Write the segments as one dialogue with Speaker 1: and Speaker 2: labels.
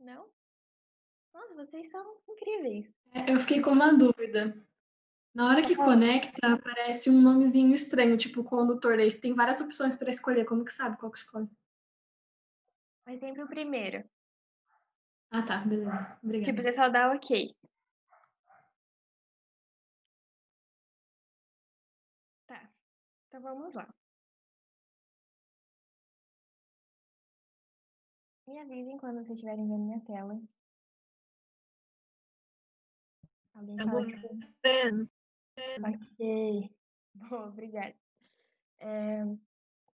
Speaker 1: Não? Nossa, vocês são incríveis.
Speaker 2: Eu fiquei com uma dúvida. Na hora que
Speaker 1: Qual?
Speaker 2: conecta, aparece um nomezinho estranho, tipo condutor. Aí tem várias opções para escolher. Como que sabe qual que escolhe?
Speaker 1: Mas sempre o primeiro.
Speaker 2: Ah, tá, beleza.
Speaker 1: Tipo,
Speaker 2: Obrigada.
Speaker 1: você só dá ok. Tá, então vamos lá. Me avisem quando vocês estiverem vendo minha tela. Alguém
Speaker 2: Tá
Speaker 1: fala
Speaker 2: bom.
Speaker 1: que sim.
Speaker 2: Vendo.
Speaker 1: Ok. Bom, obrigada. É,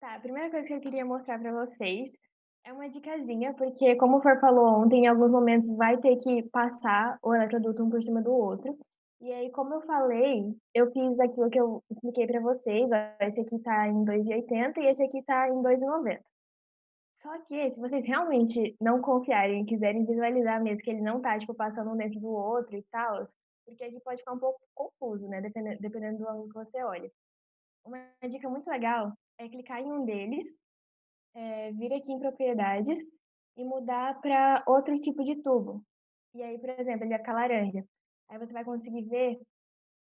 Speaker 1: Tá, a primeira coisa que eu queria mostrar pra vocês é uma dicasinha, porque como o For falou ontem, em alguns momentos vai ter que passar o eletroduto um por cima do outro. E aí, como eu falei, eu fiz aquilo que eu expliquei pra vocês. Ó, esse aqui tá em 2,80 e esse aqui tá em 2,90. Só que se vocês realmente não confiarem e quiserem visualizar mesmo que ele não tá, tipo, passando um dentro do outro e tal, porque aqui pode ficar um pouco confuso, né, dependendo do ângulo que você olha. Uma dica muito legal é clicar em um deles, vir aqui em propriedades e mudar para outro tipo de tubo. E aí, por exemplo, ele vai ficar laranja. Aí você vai conseguir ver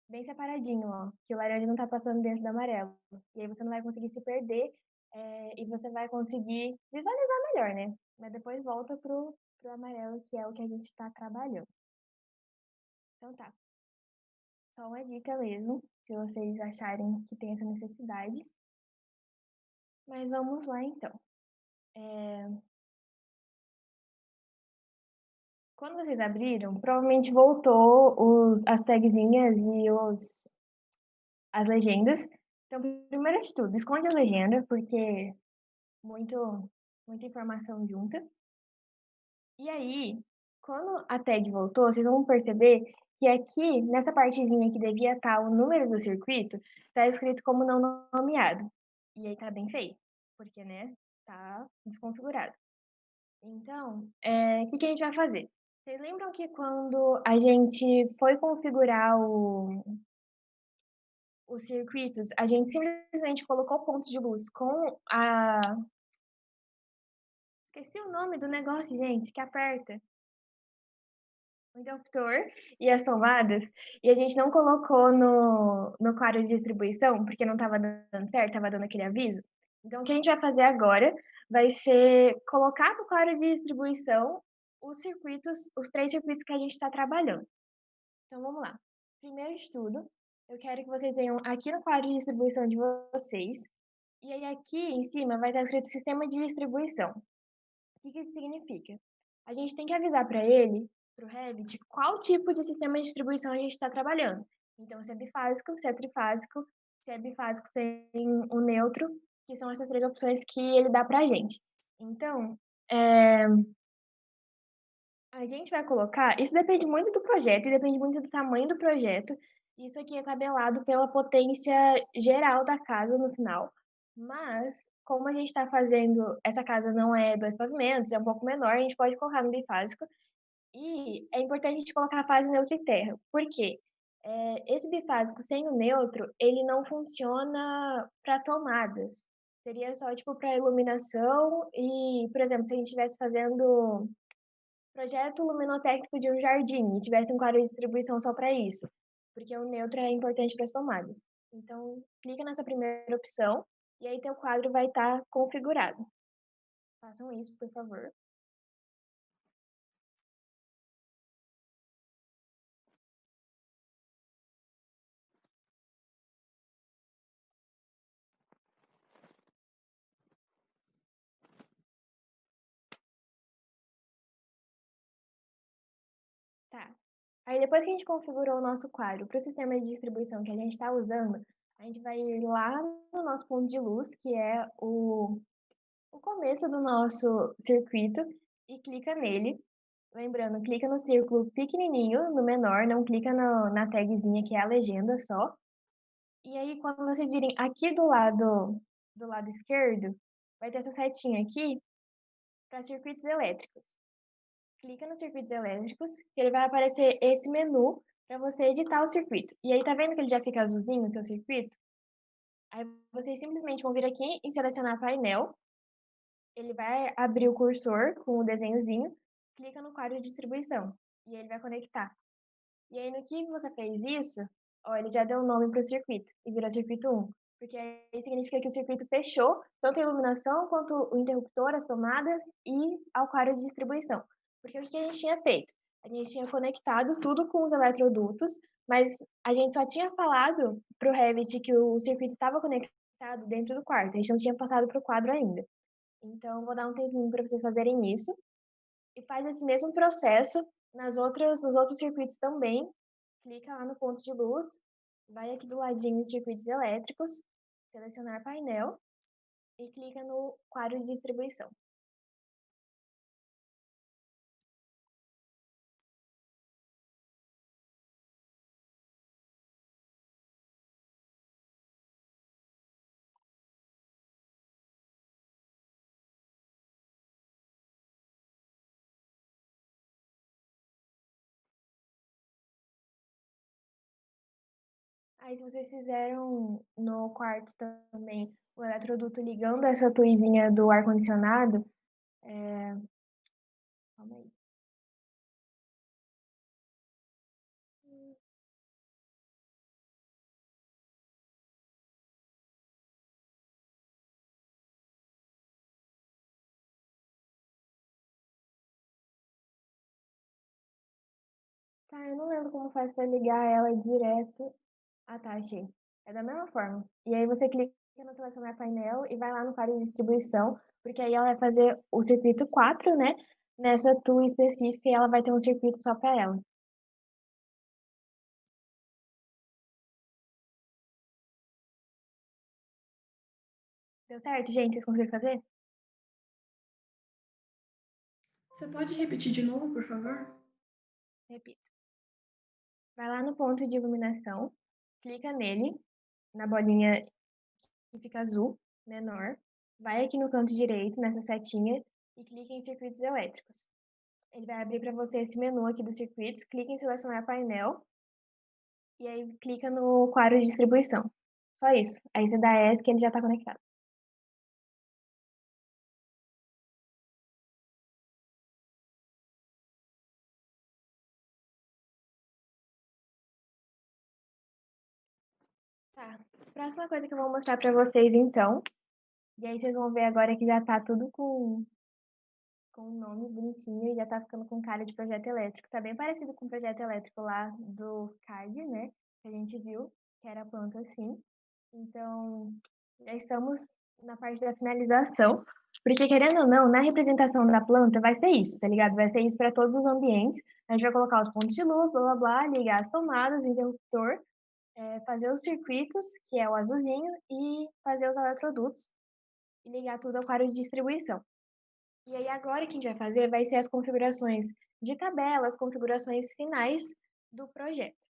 Speaker 1: bem separadinho, ó, que o laranja não tá passando dentro do amarelo. E aí você não vai conseguir se perder, e você vai conseguir visualizar melhor, né? Mas depois volta pro amarelo, que é o que a gente está trabalhando. Então tá, só uma dica mesmo, se vocês acharem que tem essa necessidade. Mas vamos lá então. Quando vocês abriram, provavelmente voltou as tagzinhas e as legendas. Então, primeiro de tudo, esconde a legenda, porque muito, muita informação junta. E aí, quando a tag voltou, vocês vão perceber que aqui, nessa partezinha que devia estar o número do circuito, tá escrito como não nomeado. E aí tá bem feio, porque, né, tá desconfigurado. Então, o que que a gente vai fazer? Vocês lembram que quando a gente foi configurar os circuitos, a gente simplesmente colocou pontos de luz com a... Esqueci o nome do negócio, gente, que aperta. O interruptor e as tomadas, e a gente não colocou no quadro de distribuição, porque não estava dando certo, estava dando aquele aviso. Então, o que a gente vai fazer agora vai ser colocar no quadro de distribuição os circuitos, os 3 circuitos que a gente está trabalhando. Então, vamos lá. Primeiro de tudo, eu quero que vocês venham aqui no quadro de distribuição de vocês, e aí aqui em cima vai estar escrito Sistema de Distribuição. O que que isso significa? A gente tem que avisar para ele, para o Revit, qual tipo de sistema de distribuição a gente está trabalhando. Então, se é bifásico, se é trifásico, se é bifásico sem o neutro, que são essas 3 opções que ele dá para a gente. Então, a gente vai colocar, isso depende muito do projeto e depende muito do tamanho do projeto. Isso aqui é tabelado pela potência geral da casa no final. Mas, como a gente está fazendo, essa casa não é 2 pavimentos, é um pouco menor, a gente pode colocar no bifásico. E é importante a gente colocar a fase neutro e terra. Por quê? Esse bifásico sem o neutro, ele não funciona para tomadas. Seria só, tipo, para iluminação e, por exemplo, se a gente estivesse fazendo projeto luminotécnico de um jardim e tivesse um quadro de distribuição só para isso, porque o neutro é importante para as tomadas. Então, clica nessa primeira opção e aí teu quadro vai estar configurado. Façam isso, por favor. Tá. Aí depois que a gente configurou o nosso quadro para o sistema de distribuição que a gente está usando, a gente vai ir lá no nosso ponto de luz, que é o começo do nosso circuito, e clica nele. Lembrando, clica no círculo pequenininho, no menor, não clica na tagzinha que é a legenda só. E aí, quando vocês virem aqui do lado esquerdo, vai ter essa setinha aqui para circuitos elétricos. Clica nos circuitos elétricos, que ele vai aparecer esse menu para você editar o circuito. E aí, tá vendo que ele já fica azulzinho no seu circuito? Aí vocês simplesmente vão vir aqui em selecionar painel, ele vai abrir o cursor com o desenhozinho, clica no quadro de distribuição, e ele vai conectar. E aí, no que você fez isso, ó, ele já deu um nome para o circuito, e virou circuito 1. Porque aí significa que o circuito fechou, tanto a iluminação quanto o interruptor, as tomadas e ao quadro de distribuição. Porque o que a gente tinha feito? A gente tinha conectado tudo com os eletrodutos, mas a gente só tinha falado para o Revit que o circuito estava conectado dentro do quarto, a gente não tinha passado para o quadro ainda. Então, vou dar um tempinho para vocês fazerem isso, e faz esse mesmo processo nos outros circuitos também. Clica lá no ponto de luz, vai aqui do ladinho em circuitos elétricos, selecionar painel e clica no quadro de distribuição. Aí, se vocês fizeram no quarto também o eletroduto ligando essa tuizinha do ar-condicionado, calma aí. Tá, eu não lembro como faz para ligar ela direto. Ah, tá, achei. É da mesma forma. E aí você clica no selecionar painel e vai lá no quadro de distribuição, porque aí ela vai fazer o circuito 4, né? Nessa TUI específica e ela vai ter um circuito só para ela. Deu certo, gente? Vocês conseguiram fazer?
Speaker 2: Você pode repetir de novo, por favor?
Speaker 1: Repito. Vai lá no ponto de iluminação, clica nele, na bolinha que fica azul, menor. Vai aqui no canto direito, nessa setinha, e clica em circuitos elétricos. Ele vai abrir para você esse menu aqui dos circuitos, clica em selecionar painel, e aí clica no quadro de distribuição. Só isso. Aí você dá ESC que ele já está conectado. Tá. Próxima coisa que eu vou mostrar para vocês, então. E aí vocês vão ver agora que já tá tudo com um nome bonitinho e já tá ficando com cara de projeto elétrico. Tá bem parecido com o projeto elétrico lá do CAD, né? Que a gente viu, que era a planta assim. Então, já estamos na parte da finalização. Porque, querendo ou não, na representação da planta vai ser isso, tá ligado? Vai ser isso para todos os ambientes. A gente vai colocar os pontos de luz, blá blá blá, ligar as tomadas, o interruptor, fazer os circuitos, que é o azulzinho, e fazer os eletrodutos e ligar tudo ao quadro de distribuição. E aí agora o que a gente vai fazer vai ser as configurações de tabela, as configurações finais do projeto.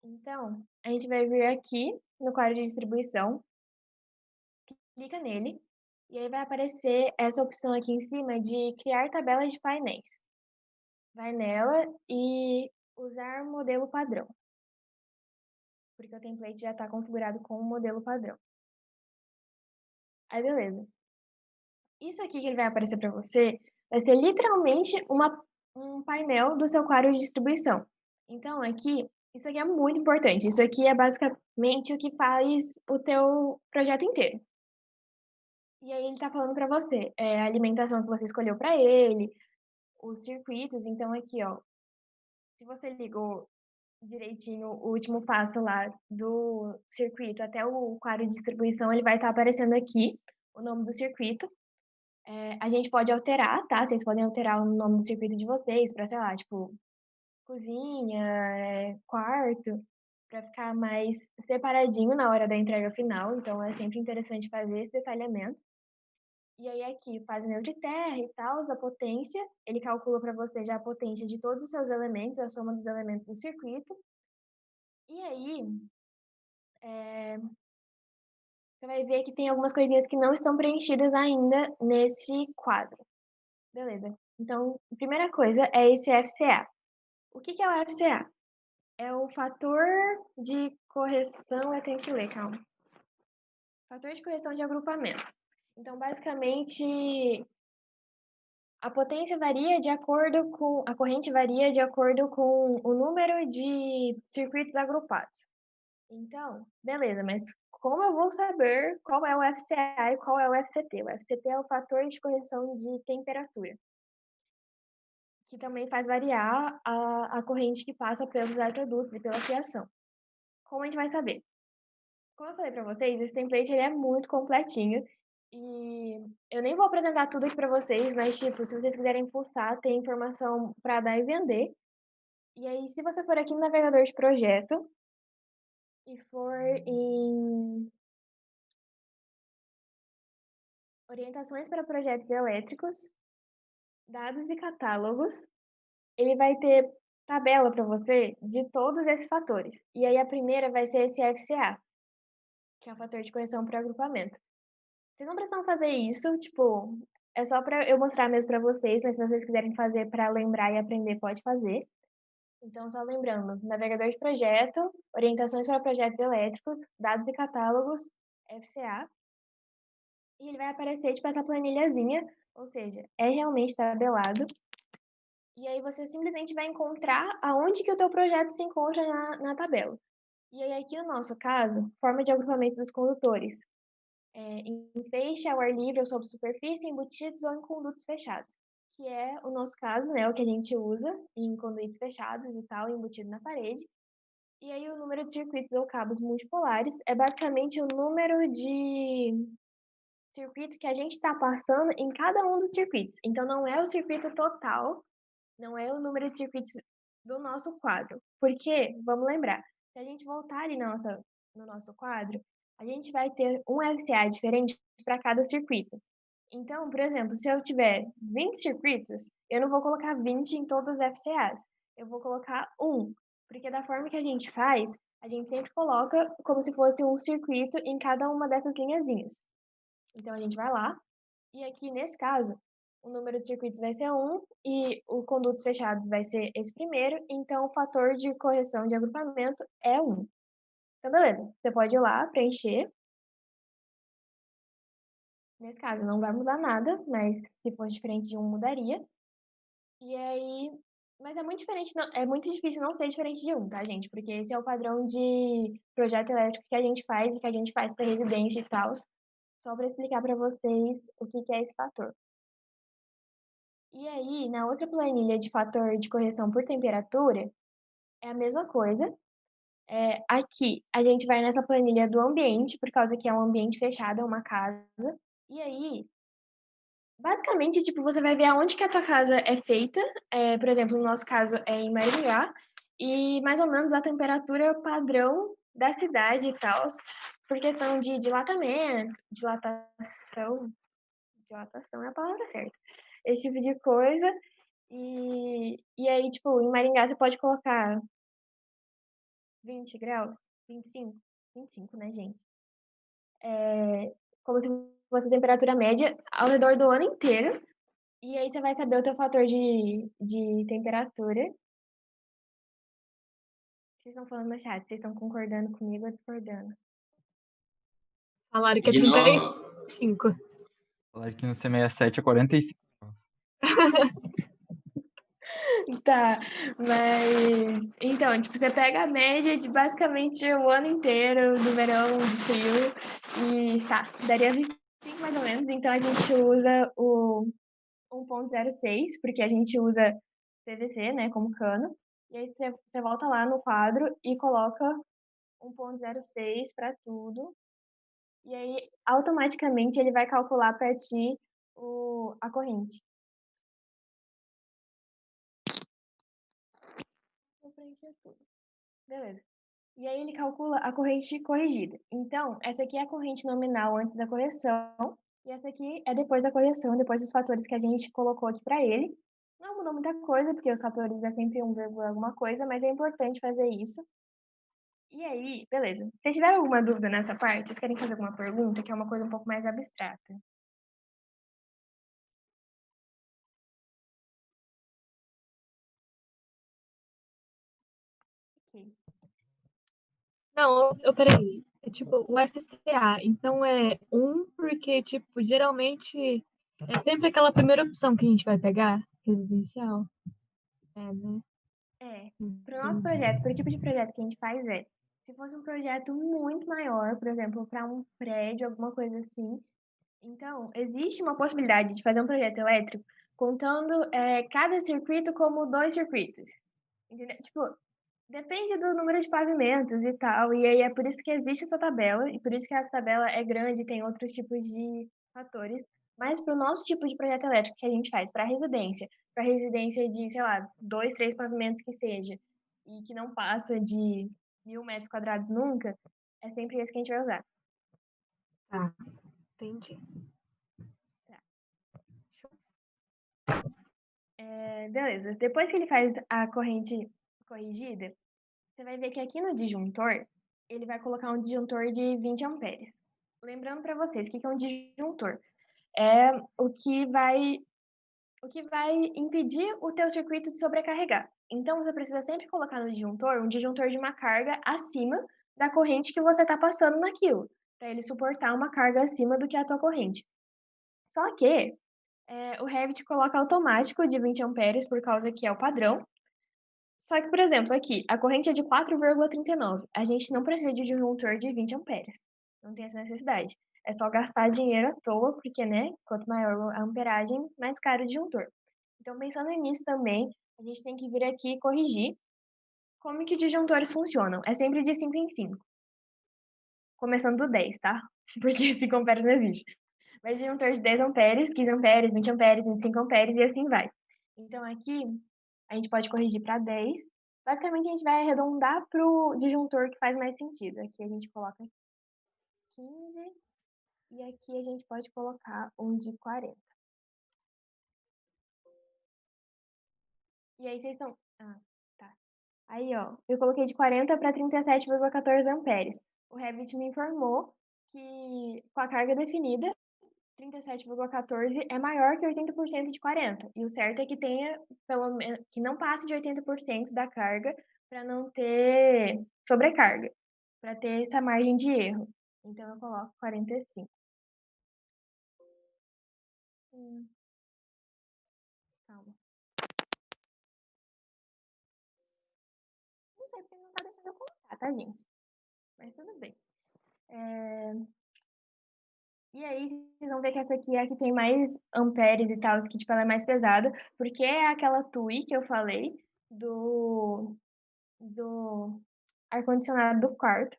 Speaker 1: Então, a gente vai vir aqui no quadro de distribuição, clica nele, e aí vai aparecer essa opção aqui em cima de criar tabelas de painéis. Vai nela e usar modelo padrão, porque o template já está configurado com o modelo padrão. Aí, beleza. Isso aqui que ele vai aparecer para você vai ser literalmente um painel do seu quadro de distribuição. Então, aqui, isso aqui é muito importante. Isso aqui é basicamente o que faz o teu projeto inteiro. E aí ele está falando para você, a alimentação que você escolheu para ele, os circuitos. Então, aqui, ó, se você ligou direitinho o último passo lá do circuito até o quadro de distribuição, ele vai estar aparecendo aqui o nome do circuito. A gente pode alterar, tá? Vocês podem alterar o nome do circuito de vocês para, sei lá, tipo, cozinha, quarto, para ficar mais separadinho na hora da entrega final. Então, é sempre interessante fazer esse detalhamento. E aí, aqui, faz anel de terra e tal, a potência. Ele calcula para você já a potência de todos os seus elementos, a soma dos elementos do circuito. E aí, você vai ver que tem algumas coisinhas que não estão preenchidas ainda nesse quadro. Beleza. Então, a primeira coisa é esse FCA. O que é o FCA? É o fator de correção, eu tenho que ler, calma. Fator de correção de agrupamento. Então, basicamente, a potência varia de acordo com a corrente varia de acordo com o número de circuitos agrupados. Então, beleza, mas como eu vou saber qual é o FCA e qual é o FCT? O FCT é o fator de correção de temperatura, que também faz variar a corrente que passa pelos eletrodutos e pela fiação. Como a gente vai saber? Como eu falei para vocês, esse template ele é muito completinho e eu nem vou apresentar tudo aqui para vocês, mas tipo, se vocês quiserem pulsar, tem informação para dar e vender. E aí, se você for aqui no navegador de projeto e for em orientações para projetos elétricos, dados e catálogos, ele vai ter tabela para você de todos esses fatores. E aí a primeira vai ser esse FCA, que é o fator de correção por agrupamento. Vocês não precisam fazer isso, tipo, é só para eu mostrar mesmo para vocês, mas se vocês quiserem fazer para lembrar e aprender, pode fazer. Então, só lembrando, navegador de projeto, orientações para projetos elétricos, dados e catálogos, FCA, e ele vai aparecer tipo essa planilhazinha, ou seja, é realmente tabelado. E aí você simplesmente vai encontrar aonde que o teu projeto se encontra na tabela. E aí aqui no nosso caso, forma de agrupamento dos condutores. Em feixe, ao ar livre ou sob superfície, embutidos ou em condutos fechados. Que é o nosso caso, né? O que a gente usa em conduítes fechados e tal, embutido na parede. E aí o número de circuitos ou cabos multipolares é basicamente o número de circuito que a gente está passando em cada um dos circuitos. Então não é o circuito total, não é o número de circuitos do nosso quadro. Porque, vamos lembrar, se a gente voltar ali no nosso quadro, a gente vai ter um FCA diferente para cada circuito. Então, por exemplo, se eu tiver 20 circuitos, eu não vou colocar 20 em todos os FCAs. Eu vou colocar um, porque da forma que a gente faz, a gente sempre coloca como se fosse um circuito em cada uma dessas linhazinhas. Então, a gente vai lá, e aqui nesse caso, o número de circuitos vai ser um e o condutos fechados vai ser esse primeiro, então o fator de correção de agrupamento é um. Então, beleza, você pode ir lá preencher. Nesse caso, não vai mudar nada, mas se for diferente de um, mudaria. E aí. Mas é muito diferente, é muito difícil não ser diferente de um, tá, gente? Porque esse é o padrão de projeto elétrico que a gente faz e que a gente faz para residência e tal. Só para explicar para vocês o que é esse fator. E aí, na outra planilha de fator de correção por temperatura, é a mesma coisa. Aqui, a gente vai nessa planilha do ambiente, por causa que é um ambiente fechado, é uma casa. E aí, basicamente, tipo, você vai ver aonde que a tua casa é feita. Por exemplo, no nosso caso é em Maringá. E mais ou menos a temperatura padrão da cidade e tal, por questão de dilatamento, dilatação é a palavra certa. Esse tipo de coisa. E aí, tipo, em Maringá você pode colocar 20 graus, 25, 25, né, gente? Como se fosse a temperatura média ao redor do ano inteiro. E aí você vai saber o teu fator de temperatura. Vocês estão falando no chat, vocês estão concordando comigo ou discordando?
Speaker 2: Falaram que é
Speaker 3: De novo.
Speaker 2: 35.
Speaker 4: Falaram que no C67 é 45.
Speaker 1: Tá, mas. Então, tipo, você pega a média de basicamente o ano inteiro, do verão, do frio, e tá, daria 25 mais ou menos. Então a gente usa o 1.06, porque a gente usa PVC, né, como cano. E aí você volta lá no quadro e coloca 1.06 para tudo. E aí, automaticamente, ele vai calcular para ti a corrente. Vou preencher tudo. Beleza. E aí ele calcula a corrente corrigida. Então, essa aqui é a corrente nominal antes da correção, e essa aqui é depois da correção, depois dos fatores que a gente colocou aqui para ele. Não mudou muita coisa, porque os fatores é sempre 1, alguma coisa, mas é importante fazer isso. E aí, beleza. Se tiver alguma dúvida nessa parte, vocês querem fazer alguma pergunta, que é uma coisa um pouco mais abstrata? Ok.
Speaker 2: Não, peraí. É tipo, o FCA, então é um porque, tipo, geralmente
Speaker 3: É sempre aquela primeira opção que a gente vai pegar? Residencial. É, né?
Speaker 1: Para o nosso
Speaker 3: Entendi.
Speaker 1: projeto, para o tipo de projeto que a gente faz se fosse um projeto muito maior, por exemplo, para um prédio, alguma coisa assim, então existe uma possibilidade de fazer um projeto elétrico contando cada circuito como 2 circuitos, entendeu? Tipo, depende do número de pavimentos e tal, e aí é por isso que existe essa tabela, e por isso que essa tabela é grande e tem outros tipos de fatores. Mas para o nosso tipo de projeto elétrico que a gente faz para residência de, sei lá, 2, 3 pavimentos que seja, e que não passa de 1.000 metros quadrados nunca, é sempre esse que a gente vai usar.
Speaker 3: Tá, entendi.
Speaker 1: Beleza. Depois que ele faz a corrente corrigida, você vai ver que aqui no disjuntor, ele vai colocar um disjuntor de 20 amperes. Lembrando para vocês, o que é um disjuntor? É o que vai impedir o teu circuito de sobrecarregar. Então, você precisa sempre colocar no disjuntor um disjuntor de uma carga acima da corrente que você está passando naquilo, para ele suportar uma carga acima do que a tua corrente. Só que o Revit coloca automático de 20 amperes por causa que é o padrão. Só que, por exemplo, aqui, a corrente é de 4,39. A gente não precisa de um disjuntor de 20 amperes. Não tem essa necessidade. É só gastar dinheiro à toa, porque, né, quanto maior a amperagem, mais caro o disjuntor. Então, pensando nisso também, a gente tem que vir aqui e corrigir como que disjuntores funcionam. É sempre de 5 em 5. Começando do 10, tá? Porque 5 amperes não existe. Mas disjuntor de 10 amperes, 15 amperes, 20 amperes, 25 amperes e assim vai. Então, aqui, a gente pode corrigir para 10. Basicamente, a gente vai arredondar para o disjuntor que faz mais sentido. Aqui a gente coloca 15 e aqui a gente pode colocar um de 40. E aí vocês estão... Ah, tá. Aí, ó, eu coloquei de 40 para 37,14 amperes. O Revit me informou que com a carga definida, 37,14 é maior que 80% de 40. E o certo é que tenha, pelo menos, que não passe de 80% da carga para não ter sobrecarga, para ter essa margem de erro. Então eu coloco 45. Calma. Não sei porque não tá deixando eu colocar, tá, gente? Mas tudo bem. E aí, vocês vão ver que essa aqui é a que tem mais amperes e tal, que tipo, ela é mais pesada, porque é aquela TUI que eu falei do ar-condicionado do quarto.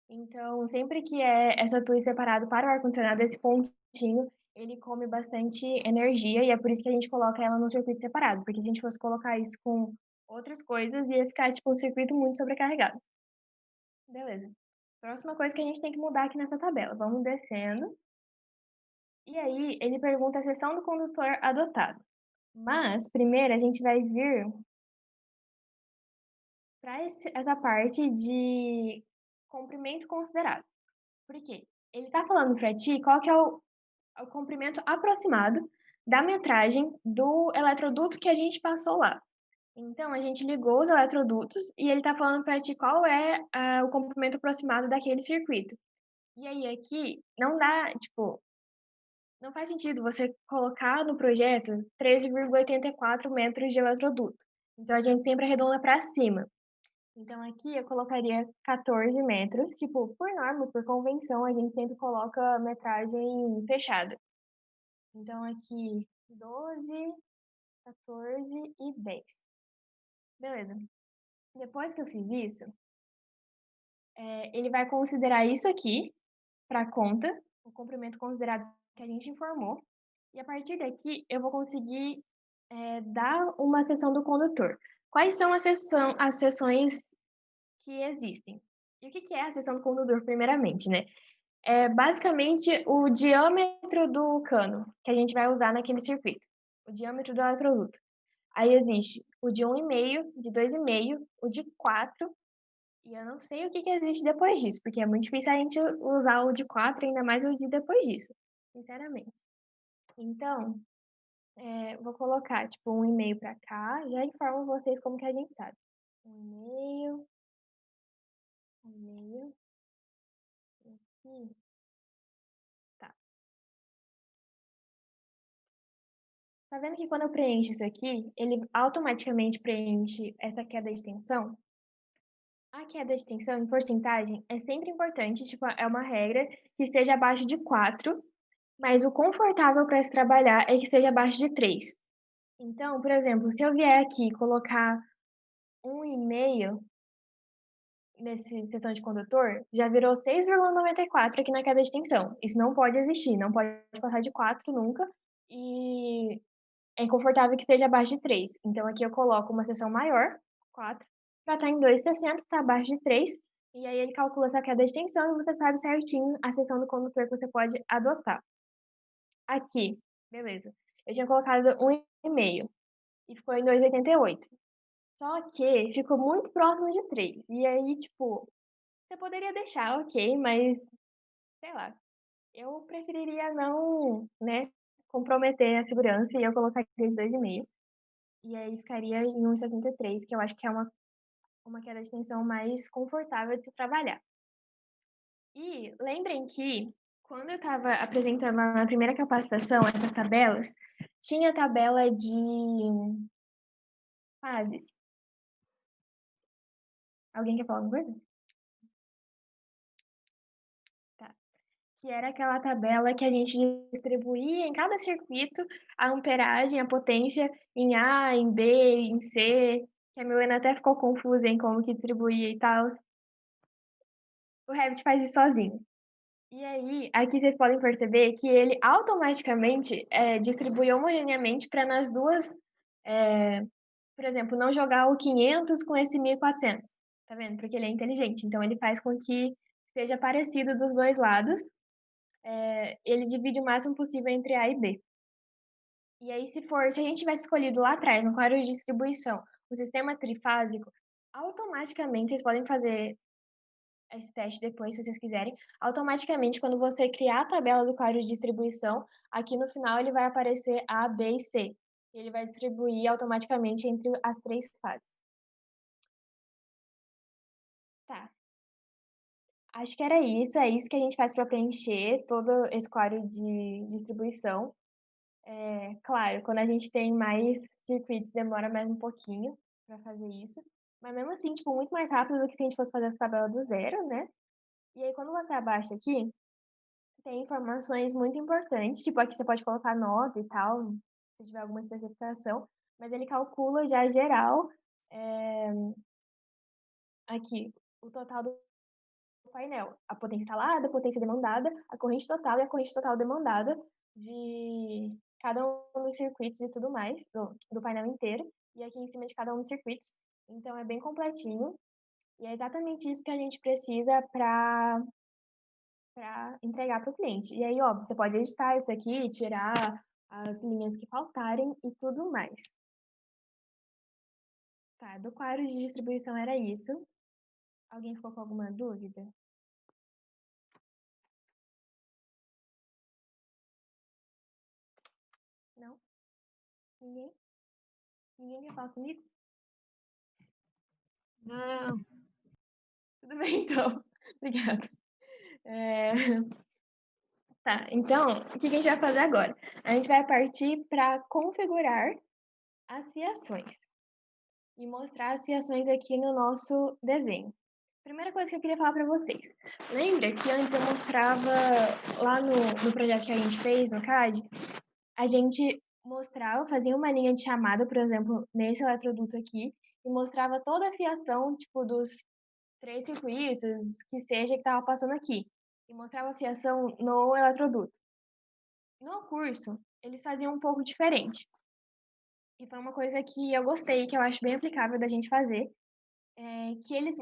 Speaker 1: Então, sempre que é essa TUI separado para o ar-condicionado, esse pontinho, ele come bastante energia e é por isso que a gente coloca ela no circuito separado, porque se a gente fosse colocar isso com outras coisas, ia ficar, tipo, um circuito muito sobrecarregado. Beleza. Próxima coisa que a gente tem que mudar aqui nessa tabela. Vamos descendo. E aí, ele pergunta a seção do condutor adotado. Mas, primeiro, a gente vai vir para essa parte de comprimento considerado. Por quê? Ele está falando para ti qual que é o comprimento aproximado da metragem do eletroduto que a gente passou lá. Então, a gente ligou os eletrodutos e ele está falando para ti qual é o comprimento aproximado daquele circuito. E aí, aqui, não dá, tipo, não faz sentido você colocar no projeto 13,84 metros de eletroduto. Então, a gente sempre arredonda para cima. Então, aqui eu colocaria 14 metros. Tipo, por norma, por convenção, a gente sempre coloca metragem fechada. Então, aqui 12, 14 e 10. Beleza. Depois que eu fiz isso, ele vai considerar isso aqui para a conta, o comprimento considerado que a gente informou. E a partir daqui, eu vou conseguir dar uma seção do condutor. Quais são as seções que existem? E o que é a seção do condutor, primeiramente, né? É basicamente o diâmetro do cano que a gente vai usar naquele circuito. O diâmetro do eletroduto. Aí existe o de 1,5, de 2,5, o de 4, e eu não sei o que existe depois disso, porque é muito difícil a gente usar o de 4, ainda mais o de depois disso, sinceramente. Então, vou colocar, tipo, 1,5 para cá, já informo vocês como que a gente sabe. 1,5, 1,5, aqui, tá. Tá vendo que quando eu preencho isso aqui, ele automaticamente preenche essa queda de tensão? A queda de tensão em porcentagem é sempre importante, tipo, é uma regra que esteja abaixo de 4, mas o confortável para se trabalhar é que esteja abaixo de 3. Então, por exemplo, se eu vier aqui colocar 1,5 nesse seção de condutor, já virou 6,94 aqui na queda de tensão. Isso não pode existir, não pode passar de 4 nunca, e é inconfortável que esteja abaixo de 3. Então aqui eu coloco uma seção maior, 4, para estar em 2,60, tá abaixo de 3, e aí ele calcula essa queda de tensão e você sabe certinho a seção do condutor que você pode adotar. Aqui, beleza. Eu tinha colocado 1,5 e ficou em 2,88. Só que ficou muito próximo de 3. E aí, tipo, você poderia deixar, ok, mas sei lá, eu preferiria não, né, comprometer a segurança e eu colocaria de 2,5. E aí ficaria em 1,73, que eu acho que é uma queda de tensão mais confortável de se trabalhar. E lembrem que quando eu estava apresentando lá na primeira capacitação essas tabelas, tinha tabela de fases. Alguém quer falar alguma coisa? Tá. Que era aquela tabela que a gente distribuía em cada circuito a amperagem, a potência em A, em B, em C, que a Milena até ficou confusa em como que distribuía e tal. O Revit faz isso sozinho. E aí, aqui vocês podem perceber que ele automaticamente distribui homogeneamente para nas duas, por exemplo, não jogar o 500 com esse 1.400, tá vendo? Porque ele é inteligente, então ele faz com que seja parecido dos dois lados, ele divide o máximo possível entre A e B. E aí, se a gente tivesse escolhido lá atrás, no quadro de distribuição, o sistema trifásico, automaticamente, vocês podem fazer esse teste depois, se vocês quiserem, automaticamente, quando você criar a tabela do quadro de distribuição, aqui no final ele vai aparecer A, B e C. Ele vai distribuir automaticamente entre as 3 fases. Tá. Acho que era isso, é isso que a gente faz para preencher todo esse quadro de distribuição. Claro, quando a gente tem mais circuitos, demora mais um pouquinho para fazer isso. Mas mesmo assim, tipo, muito mais rápido do que se a gente fosse fazer essa tabela do zero, né? E aí, quando você abaixa aqui, tem informações muito importantes, tipo, aqui você pode colocar nota e tal, se tiver alguma especificação, mas ele calcula já geral, aqui, o total do painel, a potência instalada, a potência demandada, a corrente total e a corrente total demandada de cada um dos circuitos e tudo mais, do painel inteiro, e aqui em cima de cada um dos circuitos. Então é bem completinho, e é exatamente isso que a gente precisa para entregar para o cliente. E aí, óbvio, você pode editar isso aqui, tirar as linhas que faltarem e tudo mais. Tá, do quadro de distribuição era isso. Alguém ficou com alguma dúvida? Não? Ninguém? Ninguém quer falar comigo?
Speaker 3: Não.
Speaker 1: Tudo bem, então. Obrigada. É, Tá, então, o que a gente vai fazer agora? A gente vai partir para configurar as fiações e mostrar as fiações aqui no nosso desenho. Primeira coisa que eu queria falar para vocês. Lembra que antes eu mostrava lá no projeto que a gente fez, no CAD, a gente mostrava, fazia uma linha de chamada, por exemplo, nesse eletroduto aqui, e mostrava toda a fiação, tipo, dos 3 circuitos, que seja, que estava passando aqui. E mostrava a fiação no eletroduto. No curso, eles faziam um pouco diferente. E foi uma coisa que eu gostei, que eu acho bem aplicável da gente fazer, que eles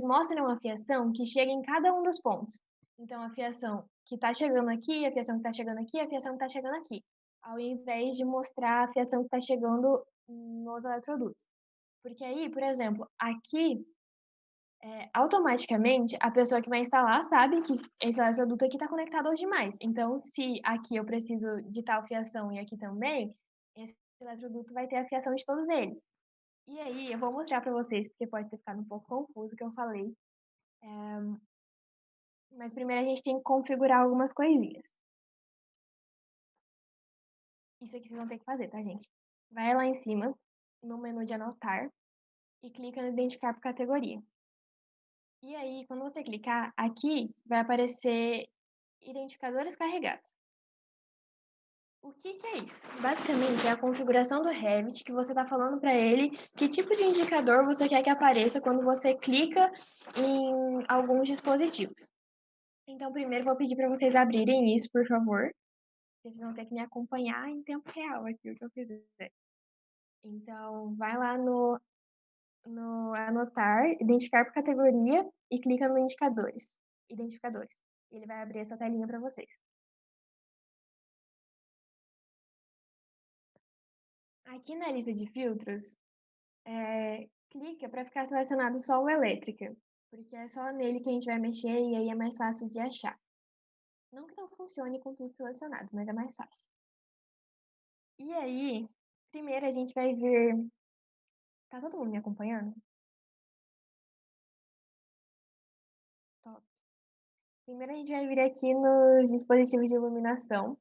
Speaker 1: mostram a fiação que chega em cada um dos pontos. Então, a fiação que está chegando aqui, a fiação que está chegando aqui, a fiação que está chegando aqui. Ao invés de mostrar a fiação que está chegando nos eletrodutos. Porque aí, por exemplo, aqui, automaticamente, a pessoa que vai instalar sabe que esse eletroduto aqui está conectado aos demais. Então, se aqui eu preciso de tal fiação e aqui também, esse eletroduto vai ter a fiação de todos eles. E aí, eu vou mostrar para vocês, porque pode ter ficado um pouco confuso o que eu falei. Mas primeiro a gente tem que configurar algumas coisinhas. Isso aqui vocês vão ter que fazer, tá, gente? Vai lá em cima, no menu de anotar, e clica no identificar por categoria. E aí, quando você clicar, aqui vai aparecer identificadores carregados. O que que é isso? Basicamente, é a configuração do Revit que você está falando para ele que tipo de indicador você quer que apareça quando você clica em alguns dispositivos. Então, primeiro, vou pedir para vocês abrirem isso, por favor. Vocês vão ter que me acompanhar em tempo real aqui, o que eu fizer. Então, vai lá no anotar, identificar por categoria e clica no identificadores. Ele vai abrir essa telinha para vocês. Aqui na lista de filtros, clica para ficar selecionado só o elétrica, porque é só nele que a gente vai mexer e aí é mais fácil de achar. Não que não funcione com tudo selecionado, mas é mais fácil. E aí, primeiro a gente vai ver. Tá todo mundo me acompanhando? Top. Primeiro a gente vai vir aqui nos dispositivos de iluminação.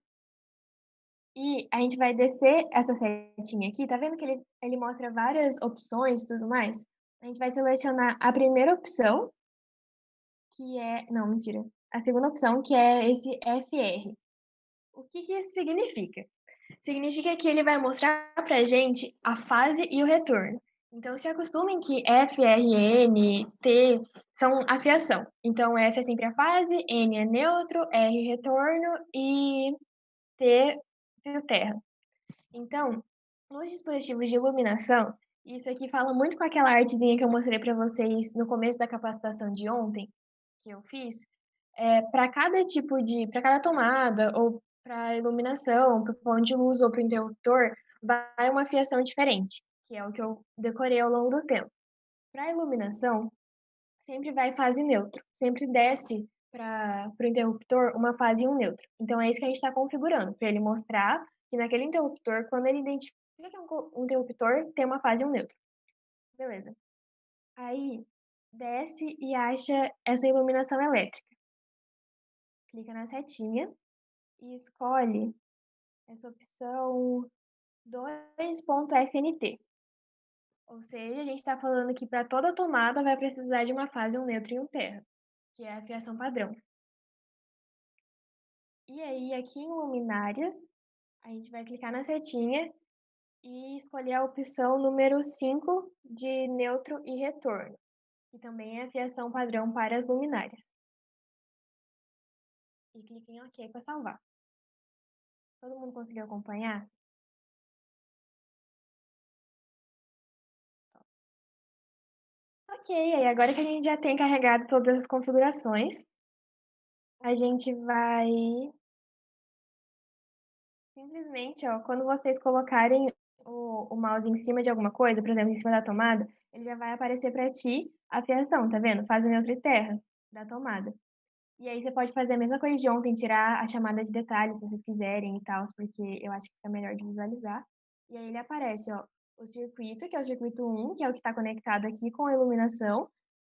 Speaker 1: E a gente vai descer essa setinha aqui, tá vendo que ele mostra várias opções e tudo mais? A gente vai selecionar a primeira opção, que é. Não, mentira. A segunda opção, que é esse FR. O que que isso significa? Significa que ele vai mostrar pra gente a fase e o retorno. Então, se acostumem que F, R, N, T são a fiação. Então, F é sempre a fase, N é neutro, R retorno e T fio terra. Então, nos dispositivos de iluminação, isso aqui fala muito com aquela artezinha que eu mostrei para vocês no começo da capacitação de ontem, que eu fiz. Para para cada tomada, ou para iluminação, para o ponto de luz ou para o interruptor, vai uma fiação diferente, que é o que eu decorei ao longo do tempo. Para iluminação, sempre vai fase neutro, sempre desce para o interruptor uma fase e um neutro. Então é isso que a gente está configurando, para ele mostrar que naquele interruptor, quando ele identifica que é um interruptor, tem uma fase e um neutro. Beleza. Aí desce e acha essa iluminação elétrica. Clica na setinha e escolhe essa opção 2.fnt. Ou seja, a gente está falando que para toda tomada vai precisar de uma fase, um neutro e um terra, que é a fiação padrão. E aí, aqui em luminárias, a gente vai clicar na setinha e escolher a opção número 5 de neutro e retorno, que também é a fiação padrão para as luminárias. E clique em OK para salvar. Todo mundo conseguiu acompanhar? Ok, aí agora que a gente já tem carregado todas as configurações, a gente vai simplesmente, ó, quando vocês colocarem o mouse em cima de alguma coisa, por exemplo, em cima da tomada, ele já vai aparecer para ti a fiação, tá vendo? Fase neutra e terra da tomada. E aí você pode fazer a mesma coisa de ontem, tirar a chamada de detalhes, se vocês quiserem e tal, porque eu acho que fica melhor de visualizar. E aí ele aparece, ó, o circuito, que é o circuito 1, que é o que está conectado aqui com a iluminação,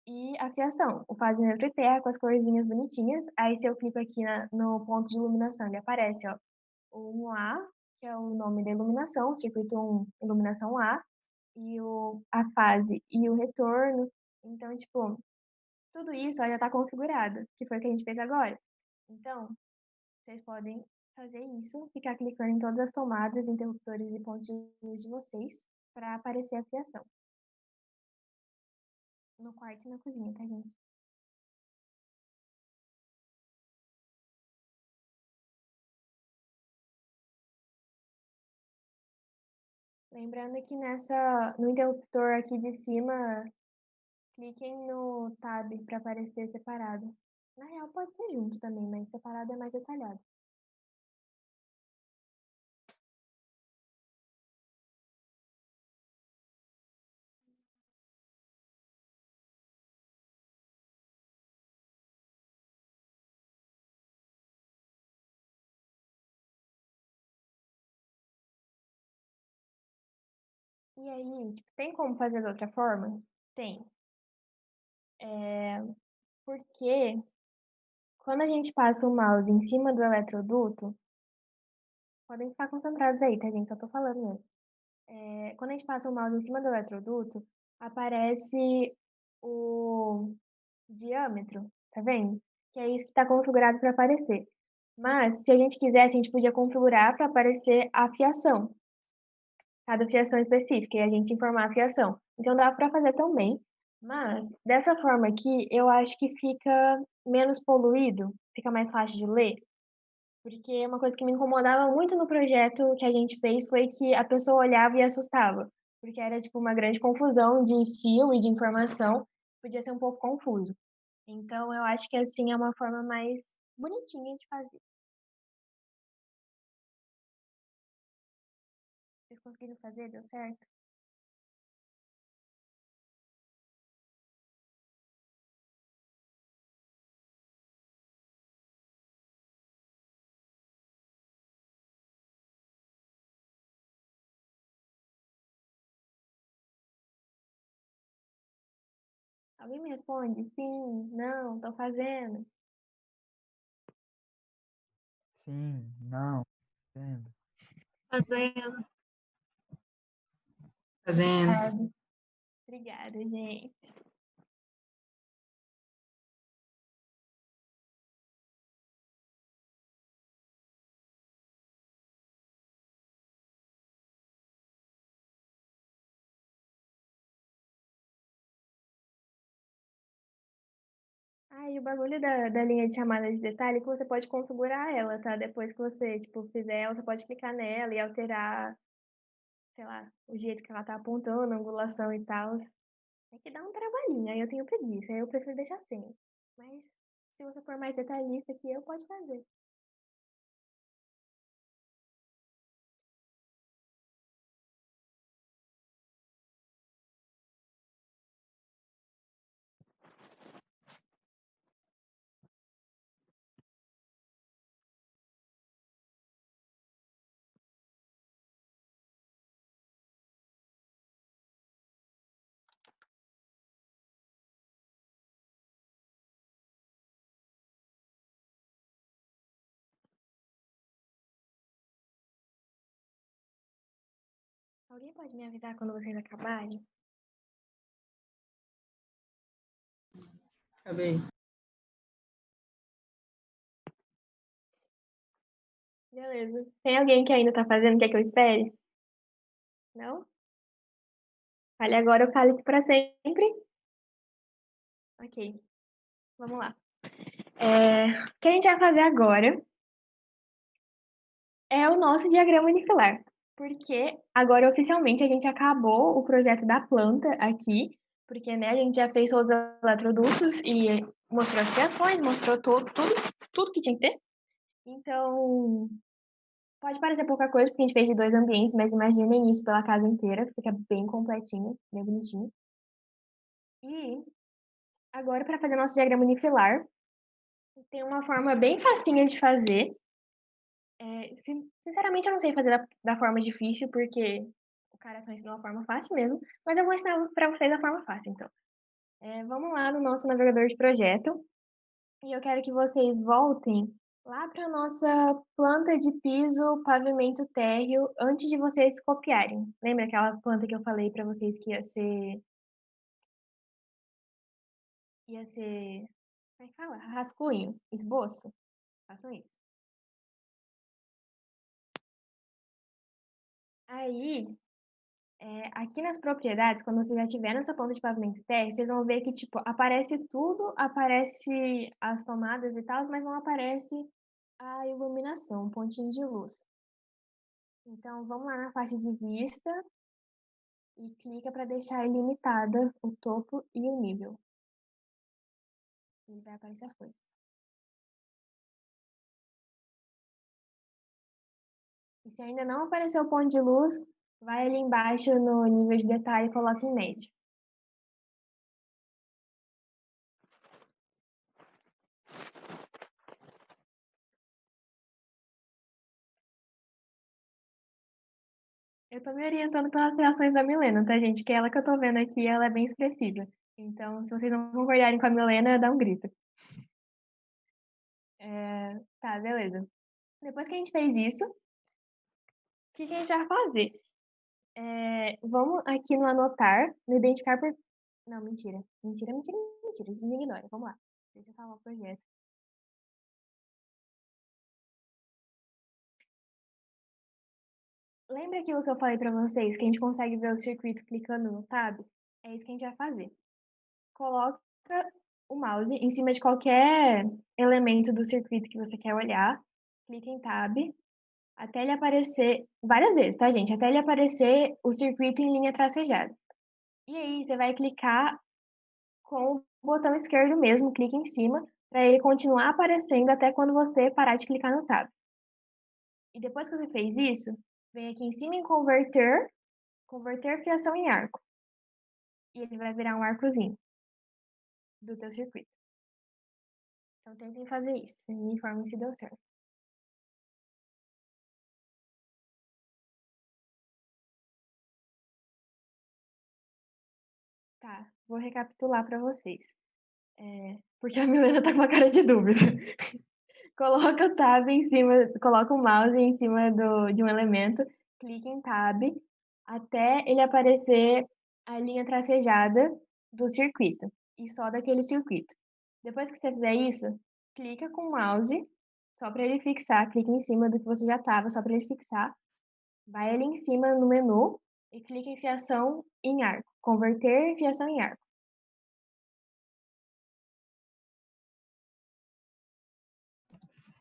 Speaker 1: e a fiação, o fase neutro e terra com as corzinhas bonitinhas. Aí se eu clico aqui no ponto de iluminação, ele aparece, ó, o 1A, que é o nome da iluminação, circuito 1, iluminação A, e a fase e o retorno. Então, tipo, tudo isso ó, já está configurado, que foi o que a gente fez agora. Então, vocês podem fazer isso, ficar clicando em todas as tomadas, interruptores e pontos de luz de vocês para aparecer a fiação. No quarto e na cozinha, tá, gente? Lembrando que no interruptor aqui de cima, cliquem no tab para aparecer separado. Na real, pode ser junto também, mas separado é mais detalhado. E aí, tipo, tem como fazer de outra forma? Tem. Porque quando a gente passa o mouse em cima do eletroduto, Podem ficar concentrados aí, tá, gente? Só tô falando mesmo. Quando a gente passa o mouse em cima do eletroduto, aparece o diâmetro, tá vendo? Que é isso que está configurado para aparecer. Mas, se a gente quisesse, a gente podia configurar para aparecer a fiação, cada fiação específica, e a gente informar a fiação. Então dá para fazer também, mas dessa forma aqui, eu acho que fica menos poluído, fica mais fácil de ler, porque uma coisa que me incomodava muito no projeto que a gente fez foi que a pessoa olhava e assustava, porque era tipo uma grande confusão de fio e de informação, podia ser um pouco confuso. Então eu acho que assim é uma forma mais bonitinha de fazer. Vocês conseguiram fazer? Deu certo? Alguém me responde? Sim, não, tô fazendo.
Speaker 4: Sim, não, entendo.
Speaker 3: Fazendo.
Speaker 2: Fazendo.
Speaker 1: Obrigada. Obrigada, gente. Ah, e o bagulho da linha de chamada de detalhe é que você pode configurar ela, tá? Depois que você, tipo, fizer ela, você pode clicar nela e alterar, sei lá, o jeito que ela tá apontando, a angulação e tal. É que dá um trabalhinho, aí eu tenho preguiça, aí eu prefiro deixar sem. Mas se você for mais detalhista que eu, pode fazer. Alguém pode me avisar quando vocês acabarem?
Speaker 2: Acabei.
Speaker 1: Beleza. Tem alguém que ainda tá fazendo, quer que eu espere? Não? Fale agora ou cale-se pra sempre. Ok, vamos lá. O que a gente vai fazer agora é o nosso diagrama unifilar, porque agora oficialmente a gente acabou o projeto da planta aqui, porque né, a gente já fez todos os eletrodutos e mostrou as fiações, mostrou tudo que tinha que ter. Então, pode parecer pouca coisa, porque a gente fez de 2 ambientes, mas imaginem isso pela casa inteira, fica bem completinho, bem bonitinho. E agora, para fazer nosso diagrama unifilar, tem uma forma bem facinha de fazer. Sinceramente, eu não sei fazer da forma difícil, porque o cara só ensinou a forma fácil mesmo, mas eu vou ensinar para vocês a forma fácil, então. Vamos lá no nosso navegador de projeto, e eu quero que vocês voltem lá para nossa planta de piso, pavimento térreo, antes de vocês copiarem. Lembra aquela planta que eu falei para vocês que ia ser, como é que fala? Rascunho, esboço? Façam isso. Aí, aqui nas propriedades, quando você já tiver nessa planta de pavimento térreo, vocês vão ver que, tipo, aparece tudo, aparece as tomadas e tal, mas não aparece a iluminação, um pontinho de luz. Então, vamos lá na faixa de vista e clica para deixar ilimitada o topo e o nível. E vai aparecer as coisas. E se ainda não apareceu o ponto de luz, vai ali embaixo no nível de detalhe e coloca em médio. Eu tô me orientando pelas reações da Milena, tá, gente? Que é ela que eu tô vendo aqui, ela é bem expressiva. Então, se vocês não concordarem com a Milena, dá um grito. Tá, beleza. Depois que a gente fez isso, que a gente vai fazer? Vamos aqui no anotar, no identificar por... Não, mentira. Mentira, mentira, mentira. Me ignora. Vamos lá. Deixa eu salvar o projeto. Lembra aquilo que eu falei pra vocês, que a gente consegue ver o circuito clicando no tab? É isso que a gente vai fazer. Coloca o mouse em cima de qualquer elemento do circuito que você quer olhar, clica em tab, até ele aparecer, várias vezes, tá, gente? Até ele aparecer o circuito em linha tracejada. E aí você vai clicar com o botão esquerdo mesmo, clica em cima, para ele continuar aparecendo até quando você parar de clicar no tab. E depois que você fez isso, vem aqui em cima em converter fiação em arco. E ele vai virar um arcozinho do teu circuito. Então tentem fazer isso, me informem se deu certo. Tá, vou recapitular para vocês. Porque a Milena tá com uma cara de dúvida. Coloca o tab em cima, coloca o mouse em cima de um elemento, clique em tab até ele aparecer a linha tracejada do circuito e só daquele circuito. Depois que você fizer isso, clica com o mouse só para ele fixar, clica em cima do que você já estava, só para ele fixar. Vai ali em cima no menu e clica em fiação em arco, converter fiação em arco.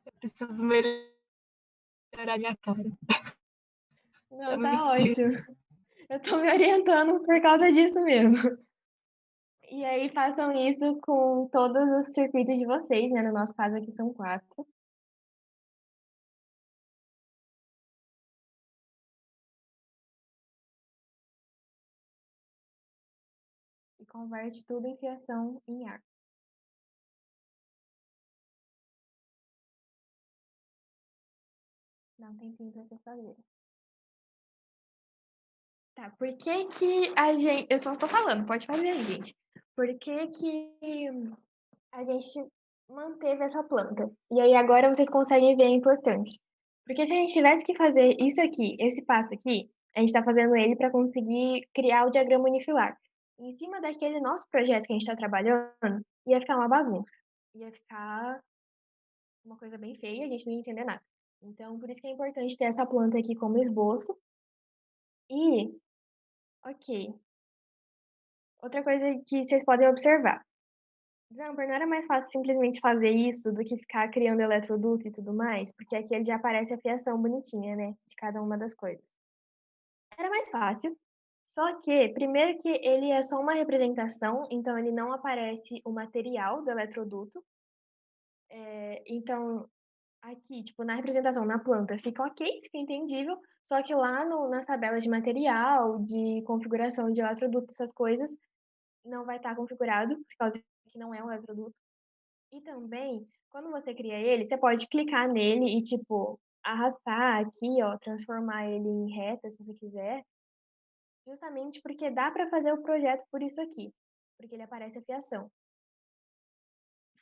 Speaker 3: Eu preciso melhorar minha cara.
Speaker 1: Não,
Speaker 3: Eu me
Speaker 1: tá ótimo.
Speaker 3: esqueço.
Speaker 1: Eu tô me orientando por causa disso mesmo. E aí façam isso com todos os circuitos de vocês, né? No nosso caso aqui são 4. E converte tudo em fiação em arco. Dá um tempinho pra vocês fazerem. Tá, por que que a gente... Eu tô falando, pode fazer aí, gente. Por que que a gente manteve essa planta? E aí agora vocês conseguem ver a importância. Porque se a gente tivesse que fazer isso aqui, esse passo aqui, a gente tá fazendo ele para conseguir criar o diagrama unifilar. Em cima daquele nosso projeto que a gente tá trabalhando, ia ficar uma bagunça. Ia ficar uma coisa bem feia, a gente não ia entender nada. Então, por isso que é importante ter essa planta aqui como esboço. E, ok, outra coisa que vocês podem observar. Zamper, não era mais fácil simplesmente fazer isso do que ficar criando eletroduto e tudo mais? Porque aqui ele já aparece a fiação bonitinha, né? De cada uma das coisas. Era mais fácil, só que, primeiro que ele é só uma representação, então ele não aparece o material do eletroduto. Então, aqui, tipo, na representação, na planta, fica ok, fica entendível, só que lá nas tabelas de material, de configuração de eletroduto, essas coisas, não vai estar configurado, por causa que não é um eletroduto. E também, quando você cria ele, você pode clicar nele e, tipo, arrastar aqui, ó, transformar ele em reta, se você quiser, justamente porque dá para fazer o projeto por isso aqui, porque ele aparece a fiação.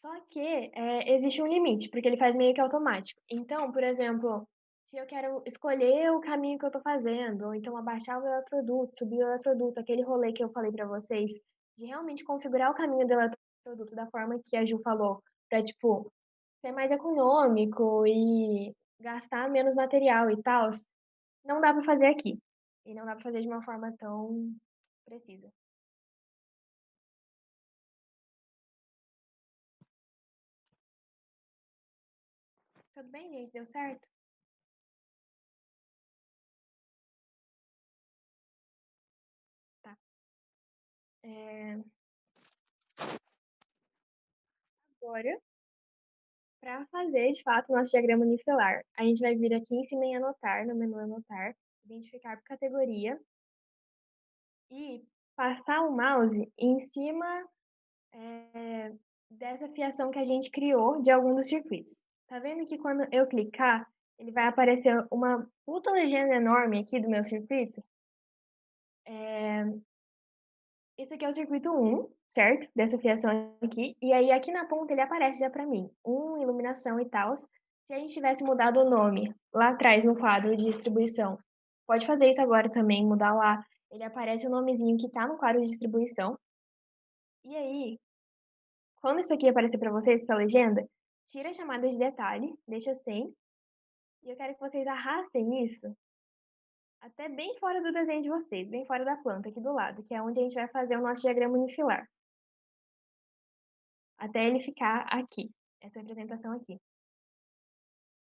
Speaker 1: Só que existe um limite, porque ele faz meio que automático. Então, por exemplo, se eu quero escolher o caminho que eu estou fazendo, ou então abaixar o eletroduto, subir o eletroduto, aquele rolê que eu falei para vocês, de realmente configurar o caminho do eletroduto da forma que a Ju falou, para, tipo, ser mais econômico e gastar menos material e tal, não dá para fazer aqui. E não dá para fazer de uma forma tão precisa. Tudo bem, gente? Deu certo? Tá. Agora, para fazer, de fato, o nosso diagrama unifilar, a gente vai vir aqui em cima em anotar, no menu anotar, identificar por categoria e passar o mouse em cima dessa fiação que a gente criou de algum dos circuitos. Tá vendo que quando eu clicar, ele vai aparecer uma puta legenda enorme aqui do meu circuito? Esse aqui é o circuito 1, certo? Dessa fiação aqui. E aí, aqui na ponta, ele aparece já para mim. Iluminação e tal. Se a gente tivesse mudado o nome lá atrás no quadro de distribuição pode fazer isso agora também, mudar lá. Ele aparece o nomezinho que tá no quadro de distribuição. E aí, quando isso aqui aparecer para vocês, essa legenda, tira a chamada de detalhe, deixa sem, e eu quero que vocês arrastem isso até bem fora do desenho de vocês, bem fora da planta, aqui do lado, que é onde a gente vai fazer o nosso diagrama unifilar. Até ele ficar aqui, essa representação aqui.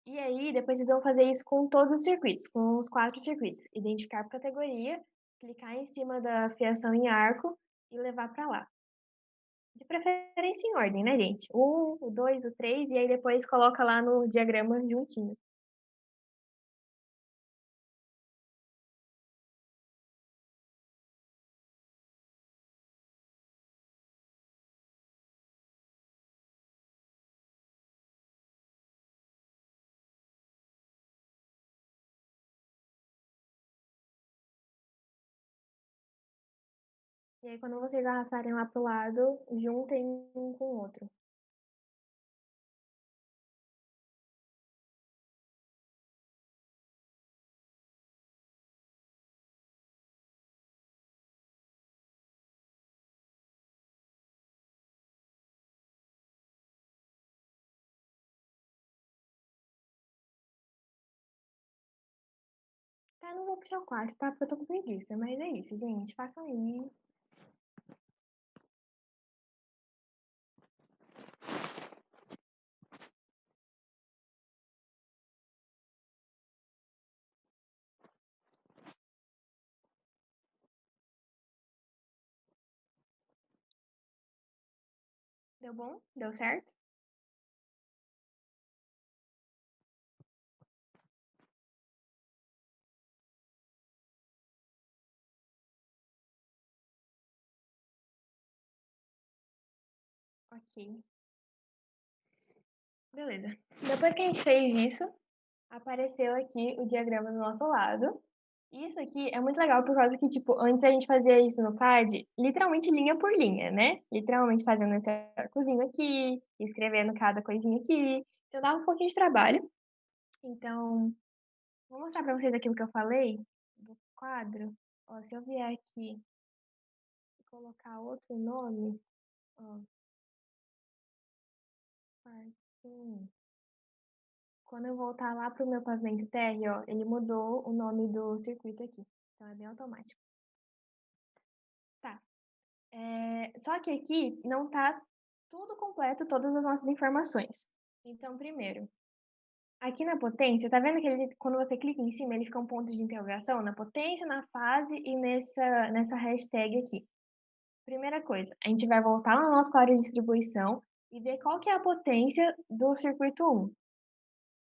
Speaker 1: E aí, depois vocês vão fazer isso com todos os circuitos, com os 4 circuitos. Identificar por categoria, clicar em cima da fiação em arco e levar para lá. De preferência em ordem, né, gente? O 2, o 3, e aí depois coloca lá no diagrama juntinho. E aí, quando vocês arrastarem lá pro lado, juntem um com o outro. Tá, não vou puxar o quarto, tá? Porque eu tô com preguiça. Mas é isso, gente. Façam aí. Deu bom? Deu certo? Ok. Beleza. Depois que a gente fez isso, apareceu aqui o diagrama do nosso lado. Isso aqui é muito legal por causa que, tipo, antes a gente fazia isso no CAD, literalmente linha por linha, né? Literalmente fazendo esse arcozinho aqui, escrevendo cada coisinha aqui. Então dava um pouquinho de trabalho. Então, vou mostrar pra vocês aquilo que eu falei do quadro. Ó, se eu vier aqui e colocar outro nome, ó, parquinho. Quando eu voltar lá pro meu pavimento térreo, ó, ele mudou o nome do circuito aqui. Então é bem automático. Tá. Só que aqui não tá tudo completo, todas as nossas informações. Então, primeiro, aqui na potência, tá vendo que ele, quando você clica em cima, ele fica um ponto de interrogação na potência, na fase e nessa hashtag aqui. Primeira coisa, a gente vai voltar no nosso quadro de distribuição e ver qual que é a potência do circuito 1.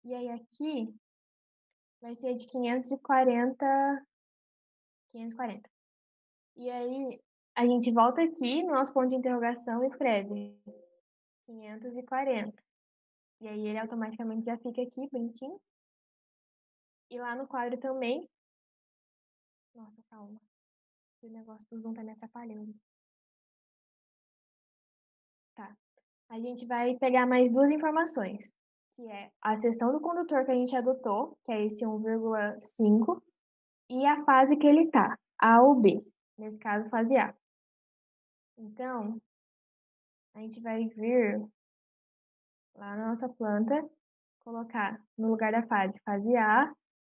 Speaker 1: E aí aqui vai ser de 540. E aí a gente volta aqui no nosso ponto de interrogação e escreve 540. E aí ele automaticamente já fica aqui, bonitinho. E lá no quadro também. Nossa, calma. O negócio do zoom tá me atrapalhando. Tá. A gente vai pegar mais duas informações, que é a seção do condutor que a gente adotou, que é esse 1,5, e a fase que ele tá, A ou B. Nesse caso, fase A. Então, a gente vai vir lá na nossa planta, colocar no lugar da fase A,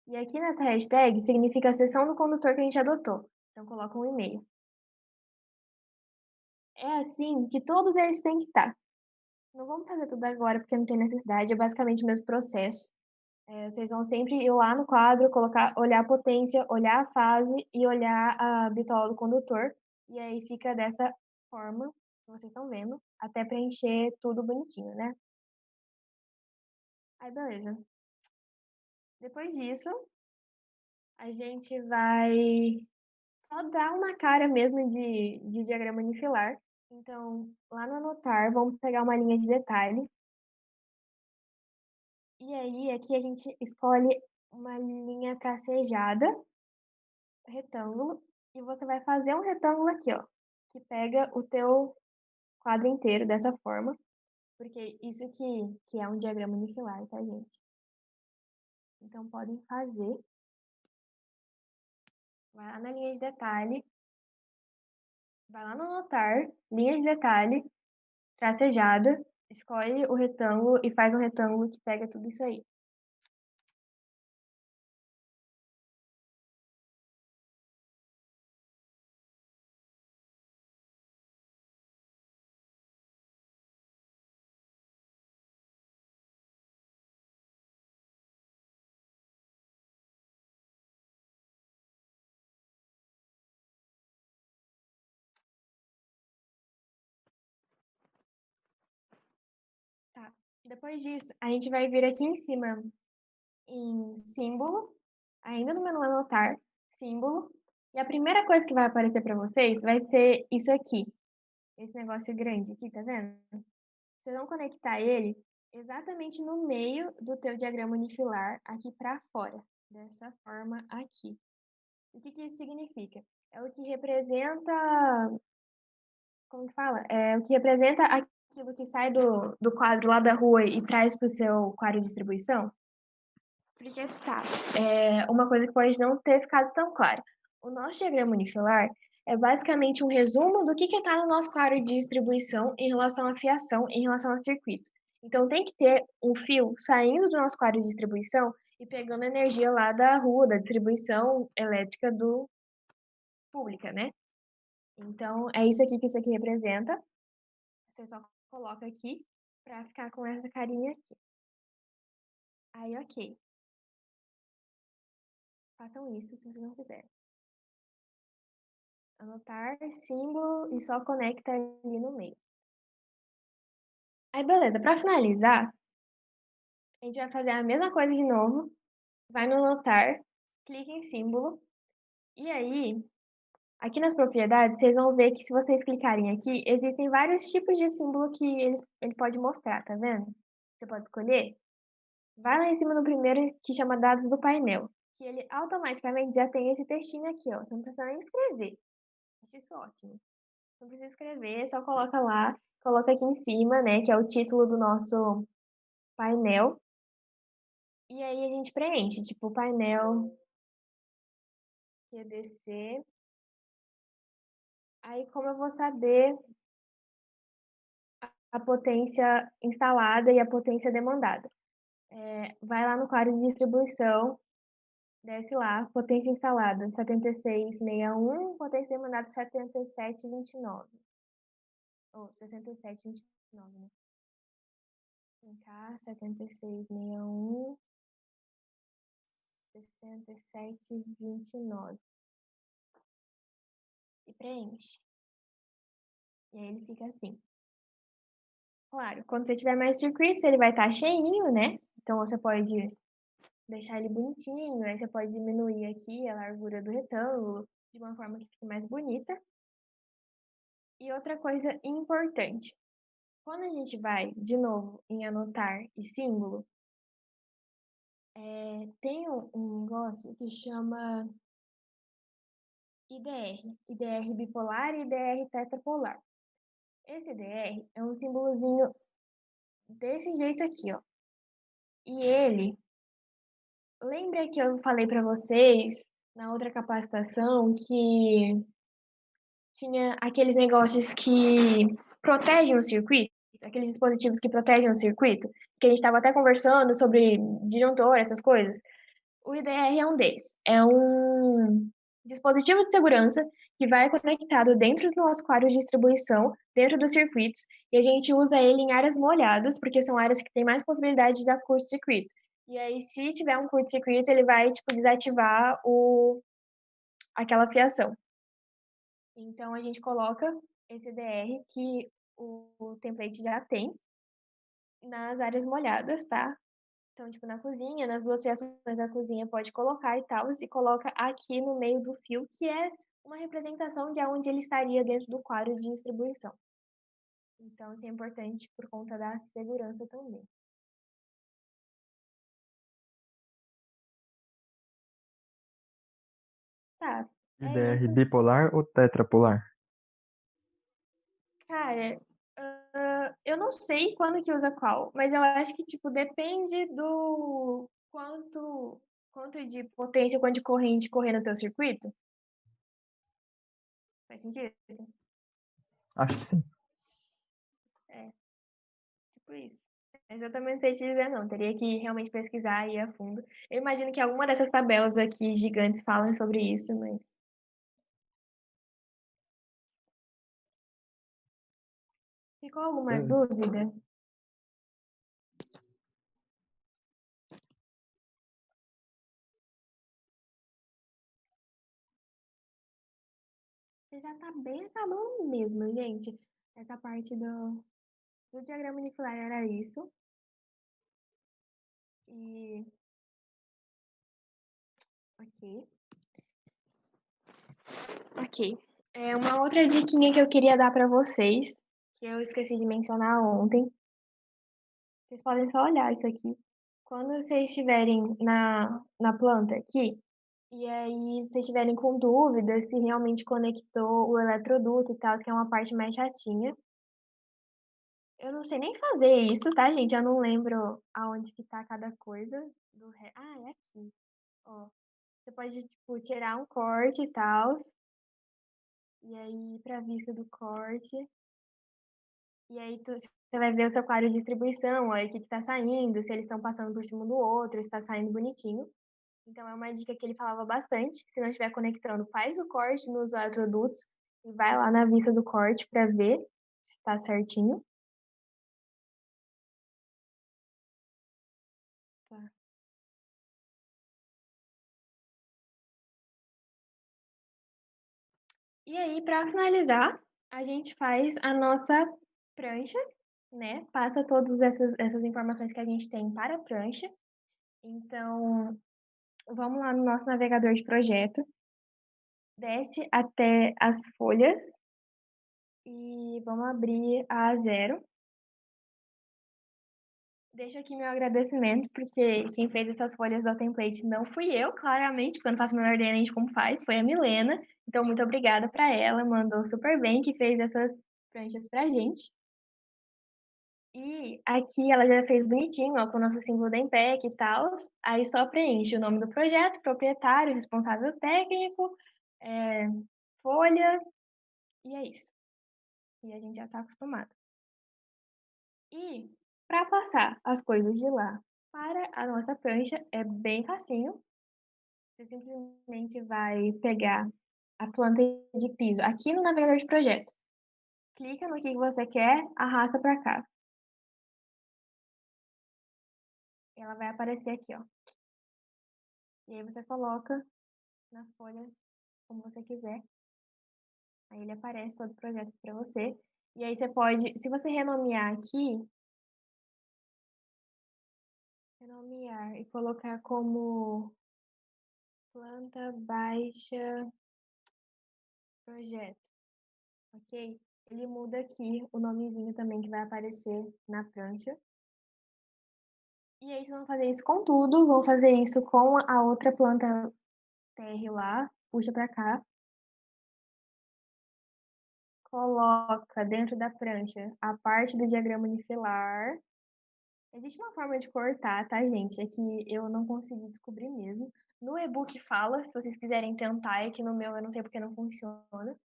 Speaker 1: e aqui nessa hashtag significa a seção do condutor que a gente adotou. Então, coloca um e-mail. É assim que todos eles têm que estar. Não vamos fazer tudo agora porque não tem necessidade, é basicamente o mesmo processo. Vocês vão sempre ir lá no quadro, olhar a potência, olhar a fase e olhar a bitola do condutor. E aí fica dessa forma que vocês estão vendo, até preencher tudo bonitinho, né? Aí, beleza. Depois disso, a gente vai só dar uma cara mesmo de diagrama unifilar. Então, lá no anotar, vamos pegar uma linha de detalhe. E aí, aqui a gente escolhe uma linha tracejada, retângulo, e você vai fazer um retângulo aqui, ó, que pega o teu quadro inteiro dessa forma, porque isso que é um diagrama unifilar, tá, gente? Então, podem fazer. vai lá na linha de detalhe, vai lá no anotar, linha de detalhe, tracejada, escolhe o retângulo e faz um retângulo que pega tudo isso aí. Tá. Depois disso, a gente vai vir aqui em cima em símbolo, ainda no menu anotar, símbolo, e a primeira coisa que vai aparecer para vocês vai ser isso aqui, esse negócio grande aqui, tá vendo? Vocês vão conectar ele exatamente no meio do teu diagrama unifilar, aqui para fora, dessa forma aqui. O que que isso significa? É o que representa, como que fala? É o que representa aquilo que sai do quadro lá da rua e traz para o seu quadro de distribuição. Porque tá, uma coisa que pode não ter ficado tão clara. O nosso diagrama unifilar é basicamente um resumo do que está no nosso quadro de distribuição em relação à fiação, em relação ao circuito. Então tem que ter um fio saindo do nosso quadro de distribuição e pegando energia lá da rua, da distribuição elétrica do pública, né? Então é isso aqui que isso aqui representa. Você só coloca aqui para ficar com essa carinha aqui. Aí, ok. Façam isso se vocês não quiserem. Anotar símbolo e só conecta ali no meio. Aí, beleza. Para finalizar, a gente vai fazer a mesma coisa de novo. Vai no anotar, clica em símbolo. E aí, aqui nas propriedades, vocês vão ver que se vocês clicarem aqui, existem vários tipos de símbolo que ele pode mostrar, tá vendo? Você pode escolher. Vai lá em cima no primeiro, que chama dados do painel. Que ele automaticamente já tem esse textinho aqui, ó. Você não precisa nem escrever. Acho isso ótimo. Não precisa escrever, só coloca lá, coloca aqui em cima, né, que é o título do nosso painel. E aí a gente preenche, tipo, painel QDC. Aí como eu vou saber a potência instalada e a potência demandada? Vai lá no quadro de distribuição, desce lá, potência instalada 7661, potência demandada 7729. Ou 6729, né? Vem cá, 7661, 6729. E preenche. E aí ele fica assim. Claro, quando você tiver mais circuitos, ele vai estar cheinho, né? Então você pode deixar ele bonitinho, aí você pode diminuir aqui a largura do retângulo de uma forma que fique mais bonita. E outra coisa importante, quando a gente vai, de novo, em anotar e símbolo, tem um negócio que chama IDR, IDR bipolar e IDR tetrapolar. Esse IDR é um símbolozinho desse jeito aqui, ó. E ele, lembra que eu falei para vocês na outra capacitação que tinha aqueles negócios que protegem o circuito, aqueles dispositivos que protegem o circuito, que a gente estava até conversando sobre disjuntor, essas coisas. O IDR é um deles. É um dispositivo de segurança que vai conectado dentro do nosso quadro de distribuição, dentro dos circuitos, e a gente usa ele em áreas molhadas, porque são áreas que têm mais possibilidade de dar curto-circuito. E aí, se tiver um curto-circuito, ele vai, tipo, desativar aquela fiação. Então, a gente coloca esse DR que o template já tem nas áreas molhadas, tá? Então, tipo, na cozinha, nas duas fiações da cozinha pode colocar e tal, e coloca aqui no meio do fio, que é uma representação de onde ele estaria dentro do quadro de distribuição. Então, isso é importante por conta da segurança também. Tá, é
Speaker 4: IDR
Speaker 1: isso.
Speaker 4: bipolar ou tetrapolar?
Speaker 1: Cara, eu não sei quando que usa qual, mas eu acho que, tipo, depende do quanto de potência, quanto de corrente correr no teu circuito. Faz sentido?
Speaker 4: Acho que sim.
Speaker 1: Tipo isso. Mas eu também não sei te dizer, não. Teria que realmente pesquisar e ir a fundo. Eu imagino que alguma dessas tabelas aqui gigantes falam sobre isso, mas. Ficou alguma
Speaker 4: Beleza.
Speaker 1: dúvida? Você já tá bem acabando mesmo, gente. Essa parte do diagrama unifilar era isso. E. Ok. Ok. É uma outra diquinha que eu queria dar pra vocês, que eu esqueci de mencionar ontem. Vocês podem só olhar isso aqui. Quando vocês estiverem na planta aqui, e aí vocês estiverem com dúvidas se realmente conectou o eletroduto e tal, que é uma parte mais chatinha. Eu não sei nem fazer isso, tá, gente? Eu não lembro aonde que tá cada coisa Ah, é aqui. Ó. Você pode, tipo, tirar um corte e tal. E aí, ir pra vista do corte. E aí, você vai ver o seu quadro de distribuição, aí o que que tá saindo, se eles estão passando por cima do outro, se tá saindo bonitinho. Então, é uma dica que ele falava bastante. Se não estiver conectando, faz o corte nos eletrodutos e vai lá na vista do corte para ver se está certinho. Tá. E aí, para finalizar, a gente faz a nossa prancha, né? Passa todas essas informações que a gente tem para a prancha. Então, vamos lá no nosso navegador de projeto, desce até as folhas e vamos abrir a A0. Deixo aqui meu agradecimento, porque quem fez essas folhas do template não fui eu, claramente, porque eu não faço a menor ideia nem de como faz, foi a Milena. Então, muito obrigada para ela, mandou super bem que fez essas pranchas pra gente. E aqui ela já fez bonitinho, ó, com o nosso símbolo da Impec e tal. Aí só preenche o nome do projeto, proprietário, responsável técnico, é, folha, e é isso. E a gente já tá acostumado. E para passar as coisas de lá para a nossa prancha é bem facinho. Você simplesmente vai pegar a planta de piso aqui no navegador de projeto. Clica no que você quer, arrasta para cá. Ela vai aparecer aqui, ó. E aí você coloca na folha como você quiser. Aí ele aparece todo o projeto para você. E aí você pode, se você renomear aqui, renomear e colocar como planta baixa projeto, ok? Ele muda aqui o nomezinho também que vai aparecer na prancha. E aí vocês vão fazer isso com tudo, vão fazer isso com a outra planta TR lá, puxa pra cá. Coloca dentro da prancha a parte do diagrama unifilar. Existe uma forma de cortar, tá, gente? É que eu não consegui descobrir mesmo. No e-book fala, se vocês quiserem tentar, é que no meu eu não sei porque não funciona.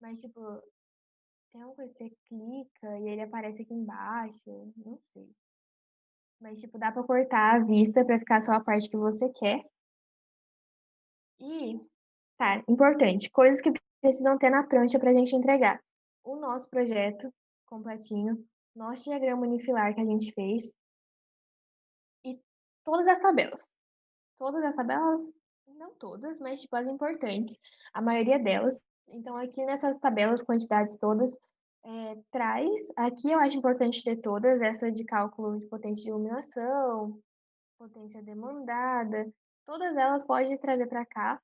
Speaker 1: Mas, tipo, tem uma coisa que você clica e ele aparece aqui embaixo, não sei. Mas, tipo, dá pra cortar a vista pra ficar só a parte que você quer. E, tá, importante, coisas que precisam ter na prancha pra gente entregar. O nosso projeto completinho, nosso diagrama unifilar que a gente fez e todas as tabelas. Todas as tabelas, não todas, mas, tipo, as importantes. A maioria delas. Então, aqui nessas tabelas, quantidades todas, traz. Aqui eu acho importante ter todas, essa de cálculo de potência de iluminação, potência demandada, todas elas pode trazer para cá.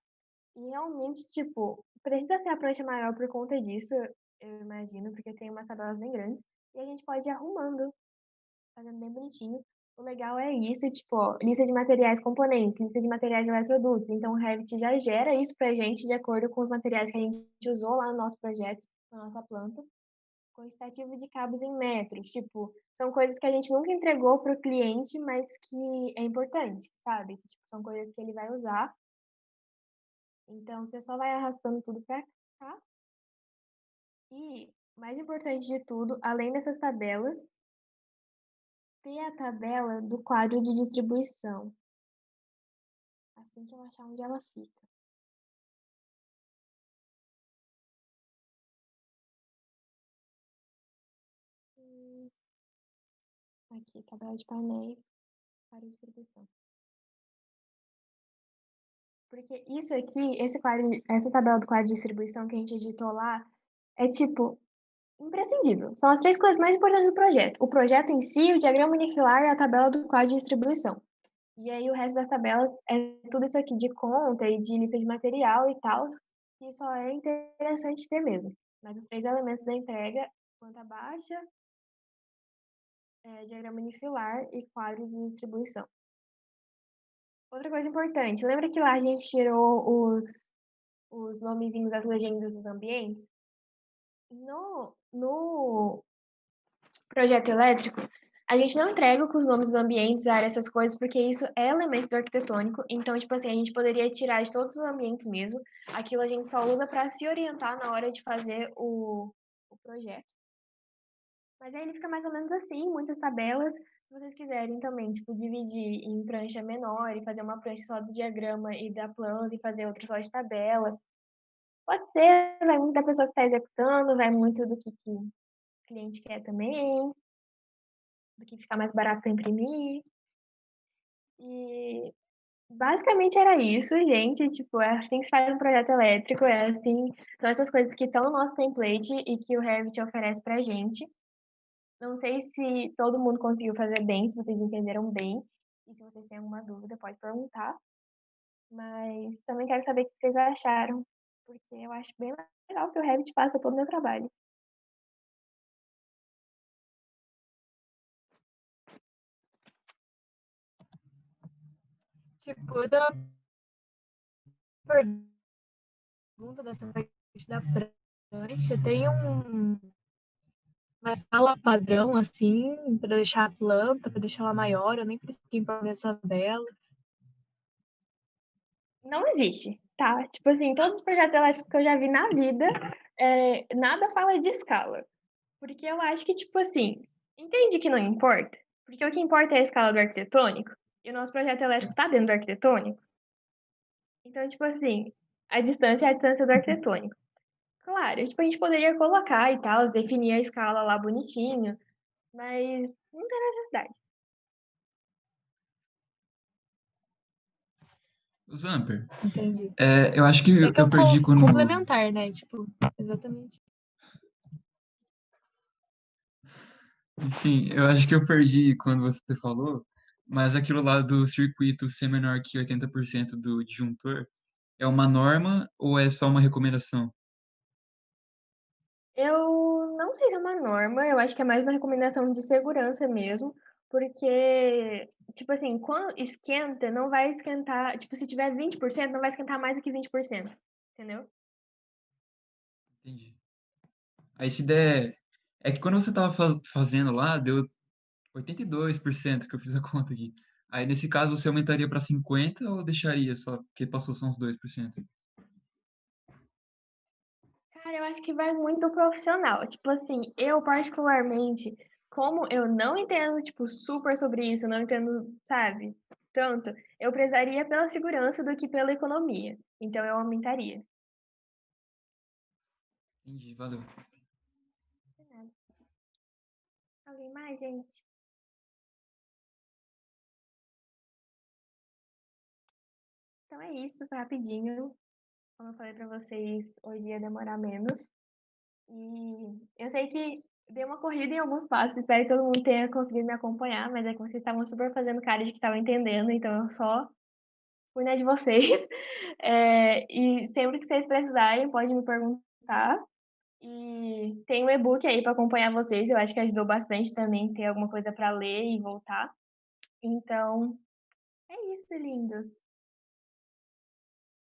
Speaker 1: E realmente, tipo, precisa ser a prancha maior por conta disso, eu imagino, porque tem umas tabelas bem grandes. E a gente pode ir arrumando, fazendo bem bonitinho. O legal é isso, tipo, ó, lista de materiais componentes, lista de materiais eletrodutos. Então, o Revit já gera isso pra gente de acordo com os materiais que a gente usou lá no nosso projeto, na nossa planta. Quantitativo de cabos em metros, tipo, são coisas que a gente nunca entregou para o cliente, mas que é importante, sabe? Que, tipo, são coisas que ele vai usar. Então, você só vai arrastando tudo para cá. E, mais importante de tudo, além dessas tabelas, ter a tabela do quadro de distribuição. Assim que eu achar onde ela fica. Hum, Aqui, tabela de painéis para distribuição. Porque isso aqui, essa tabela do quadro de distribuição que a gente editou lá, é tipo imprescindível. São as três coisas mais importantes do projeto. O projeto em si, o diagrama unifilar e a tabela do quadro de distribuição. E aí o resto das tabelas é tudo isso aqui de conta e de lista de material e tal, que só é interessante ter mesmo. Mas os três elementos da entrega, conta baixa, diagrama unifilar e quadro de distribuição. Outra coisa importante, lembra que lá a gente tirou os nomezinhos, as legendas dos ambientes? No projeto elétrico, a gente não entrega com os nomes dos ambientes, áreas, essas coisas, porque isso é elemento do arquitetônico. Então, tipo assim, a gente poderia tirar de todos os ambientes mesmo. Aquilo a gente só usa para se orientar na hora de fazer o projeto. Mas aí ele fica mais ou menos assim, muitas tabelas. Se vocês quiserem também, tipo, dividir em prancha menor e fazer uma prancha só do diagrama e da planta e fazer outra só de tabela. Pode ser, vai muito da pessoa que está executando, vai muito do que o cliente quer também, do que ficar mais barato para imprimir. E basicamente era isso, gente. Tipo, é assim que se faz um projeto elétrico, é assim, são essas coisas que estão no nosso template e que o Revit oferece pra gente. Não sei se todo mundo conseguiu fazer bem, se vocês entenderam bem. E se vocês têm alguma dúvida, pode perguntar. Mas também quero saber o que vocês acharam, porque eu acho bem legal que o Revit faça todo o meu trabalho.
Speaker 3: Tipo, da pergunta dessa parte da prancha, tem uma escala padrão, assim, para deixar a planta, para deixar ela maior, eu nem preciso impor nessa dela.
Speaker 1: Não existe, tá? Tipo assim, todos os projetos elétricos que eu já vi na vida, nada fala de escala. Porque eu acho que, tipo assim, entende que não importa? Porque o que importa é a escala do arquitetônico, e o nosso projeto elétrico tá dentro do arquitetônico. Então, tipo assim, a distância é a distância do arquitetônico. Claro, tipo, a gente poderia colocar e tal, definir a escala lá bonitinho, mas não tem necessidade.
Speaker 5: Zamper,
Speaker 3: Entendi.
Speaker 5: eu acho que
Speaker 3: É que
Speaker 5: eu perdi quando.
Speaker 3: complementar, né? Tipo, exatamente.
Speaker 5: Enfim, eu acho que eu perdi quando você falou, mas aquilo lá do circuito ser menor que 80% do disjuntor é uma norma ou é só uma recomendação?
Speaker 1: Eu não sei se é uma norma, eu acho que é mais uma recomendação de segurança mesmo, porque, tipo assim, quando esquenta, não vai esquentar, tipo, se tiver 20%, não vai esquentar mais do que 20%, entendeu?
Speaker 5: Entendi. Aí se der. É que quando você tava fazendo lá, deu 82% que eu fiz a conta aqui. Aí nesse caso você aumentaria para 50 ou deixaria só porque passou só uns 2%?
Speaker 1: Cara, eu acho que vai muito do profissional. Tipo assim, eu particularmente, como eu não entendo, tipo, super sobre isso, não entendo, sabe, tanto, eu prezaria pela segurança do que pela economia. Então eu aumentaria.
Speaker 5: Entendi, valeu.
Speaker 1: De nada. Alguém mais, gente? Então é isso, foi rapidinho. Como eu falei pra vocês, hoje ia demorar menos. E eu sei que dei uma corrida em alguns passos, espero que todo mundo tenha conseguido me acompanhar, mas é que vocês estavam super fazendo cara de que estavam entendendo, então eu só fui na de vocês. E sempre que vocês precisarem, pode me perguntar. E tem um e-book aí para acompanhar vocês, eu acho que ajudou bastante também ter alguma coisa para ler e voltar. Então, é isso, lindos.